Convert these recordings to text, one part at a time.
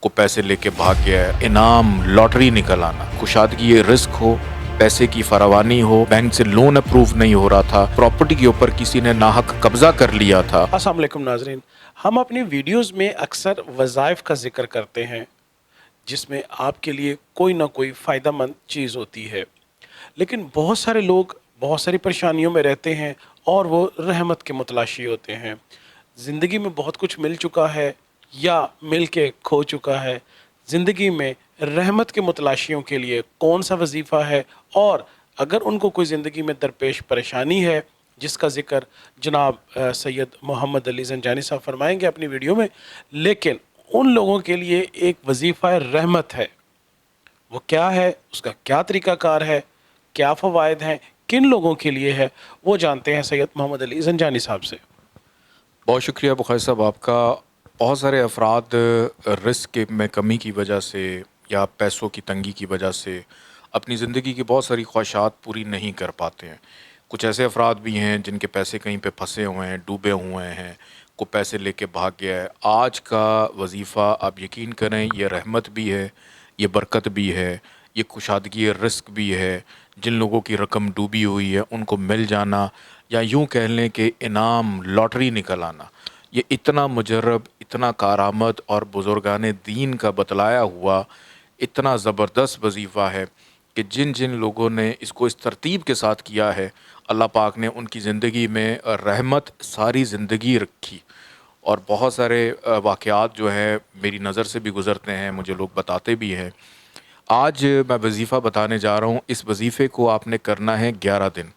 کو पैसे लेके भाग गया है, इनाम लॉटरी निकल आना, कुशादगी ये रिस्क हो, पैसे की फरावानी हो, बैंक से लोन अप्रूव नहीं हो रहा था, प्रॉपर्टी के ऊपर किसी ने नाहक कब्जा कर लिया था। अस्सलाम वालेकुम नाजरीन, हम अपनी वीडियोस में अक्सर वज़ाइफ का जिक्र करते हैं जिसमें आपके लिए कोई ना कोई फ़ायदेमंद चीज़ होती है, लेकिन बहुत सारे लोग बहुत सारी परेशानियों में रहते हैं और वो रहमत के मुतलाशी होते हैं। ज़िंदगी में बहुत कुछ मिल चुका है या मिल के खो चुका है। ज़िंदगी में रहमत के मुतलाशियों के लिए कौन सा वजीफ़ा है, और अगर उनको कोई ज़िंदगी में दरपेश परेशानी है जिसका ज़िक्र जनाब सैयद मोहम्मद अली ज़ंजानी साहब फरमाएंगे अपनी वीडियो में, लेकिन उन लोगों के लिए एक वजीफ़ा रहमत है। वो क्या है, उसका क्या तरीक़ाकार है, क्या फ़वाइद हैं, किन लोगों के लिए है, वो जानते हैं सैयद मोहम्मद अली ज़ंजानी साहब से। बहुत शुक्रिया बुखारी साहब आपका। बहुत सारे अफराद रिस्क में कमी की वजह से या पैसों की तंगी की वजह से अपनी ज़िंदगी की बहुत सारी ख्वाहिशात पूरी नहीं कर पाते हैं। कुछ ऐसे अफराद भी हैं जिनके पैसे कहीं पे फंसे हुए हैं, डूबे हुए हैं, को पैसे लेके भाग गया है। आज का वजीफ़ा आप यकीन करें ये रहमत भी है, ये बरकत भी है, ये कुशादगी रिस्क भी है। जिन लोगों की रकम डूबी हुई है उनको मिल जाना, या यूँ कह लें कि इनाम लॉटरी निकल आना, ये इतना मुजर्रब, इतना कारामद और बुज़ुर्गान दीन का बतलाया हुआ इतना ज़बरदस्त वजीफ़ा है कि जिन जिन लोगों ने इसको इस तरतीब के साथ किया है, अल्लाह पाक ने उनकी ज़िंदगी में रहमत सारी ज़िंदगी रखी। और बहुत सारे वाक़यात जो है मेरी नज़र से भी गुज़रते हैं, मुझे लोग बताते भी हैं। आज मैं वजीफ़ा बताने जा रहा हूँ। इस वजीफ़े को आपने करना है 11 दिन।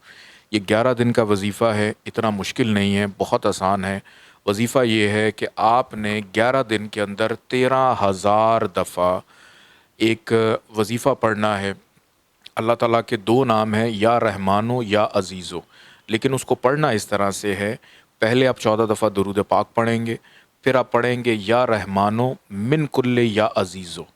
ये 11 दिन का वजीफ़ा है, इतना मुश्किल नहीं है, बहुत आसान है। वजीफ़ा ये है कि आपने 11 दिन के अंदर 13,000 दफ़ा एक वजीफ़ा पढ़ना है। अल्लाह ताला के 2 नाम हैं, या रहमानो या अज़ीज़ो, लेकिन उसको पढ़ना इस तरह से है, पहले आप 14 दफ़ा दुरूद पाक पढ़ेंगे, फिर आप पढ़ेंगे या रहमानो मिन कुल्ले या अज़ीज़ो,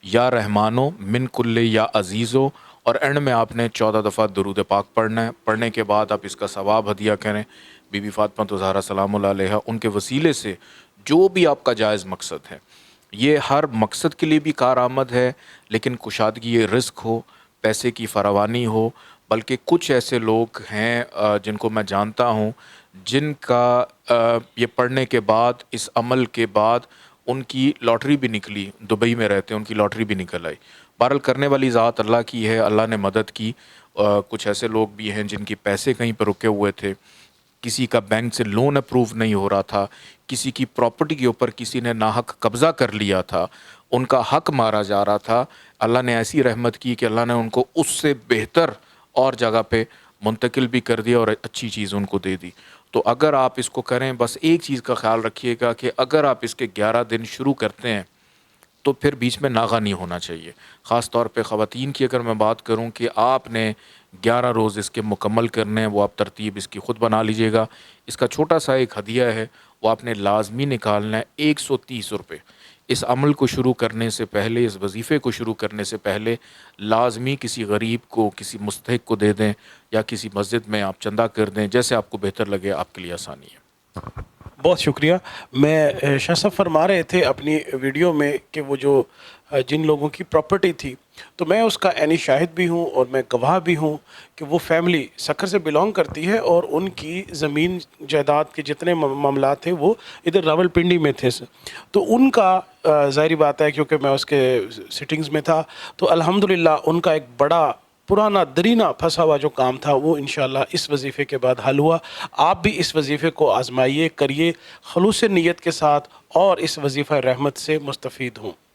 या रहमानो मिन कुल्ले या अज़ीज़ो, और एंड में आपने 14 दफ़ा दुरूद पाक पढ़ना है। पढ़ने के बाद आप इसका सवाब हदिया करें बीबी फ़ातिमा ज़हरा सलामुल्लाह अलैहा, उनके वसीले से जो भी आपका जायज़ मकसद है। ये हर मकसद के लिए भी कारआमद है, लेकिन कुशादगी ये रिस्क हो, पैसे की फरावानी हो। बल्कि कुछ ऐसे लोग हैं जिनको मैं जानता हूँ जिनका ये पढ़ने के बाद, इस अमल के बाद उनकी लॉटरी भी निकली। दुबई में रहते हैं, उनकी लॉटरी भी निकल आई। बहरहाल करने वाली ज़ात अल्लाह की है, अल्लाह ने मदद की। कुछ ऐसे लोग भी हैं जिनके पैसे कहीं पर रुके हुए थे, किसी का बैंक से लोन अप्रूव नहीं हो रहा था, किसी की प्रॉपर्टी के ऊपर किसी ने नाहक कब्ज़ा कर लिया था, उनका हक मारा जा रहा था। अल्लाह ने ऐसी रहमत की कि अल्लाह ने उनको उससे बेहतर और जगह पे मुंतकिल भी कर दिया और अच्छी चीज़ उनको दे दी। तो अगर आप इसको करें, बस एक चीज़ का ख्याल रखिएगा कि अगर आप इसके 11 दिन शुरू करते हैं तो फिर बीच में नागा नहीं होना चाहिए। ख़ास तौर पे ख़वातीन की अगर मैं बात करूं कि आपने 11 रोज़ इसके मुकम्मल करने हैं, वो आप तरतीब इसकी ख़ुद बना लीजिएगा। इसका छोटा सा एक हदिया है, वो आपने लाजमी निकालना है 130 रुपये। इस अमल को शुरू करने से पहले, इस वजीफ़े को शुरू करने से पहले लाजमी किसी गरीब को, किसी मुस्तहिक को दे दें, या किसी मस्जिद में आप चंदा कर दें, जैसे आपको बेहतर लगे, आपके लिए आसानी है। बहुत शुक्रिया। मैं शाह साहब फरमा रहे थे अपनी वीडियो में कि वो जो जिन लोगों की प्रॉपर्टी थी, तो मैं उसका ऐनी शाहिद भी हूँ और मैं गवाह भी हूँ कि वो फैमिली सखर से बिलोंग करती है और उनकी ज़मीन जायदाद के जितने मामला थे वो इधर रावलपिंडी में थे। तो उनका ज़ाहिरी बात है, क्योंकि मैं उसके सिटिंग्स में था, तो अल्हम्दुलिल्लाह उनका एक बड़ा पुराना दरीना फंसा हुआ जो काम था वो इंशाअल्लाह इस वजीफ़े के बाद हल हुआ। आप भी इस वजीफ़े को आज़माइए, करिए खलूस नीयत के साथ, और इस वजीफ़ा रहमत से मुस्तफ़ीद हों।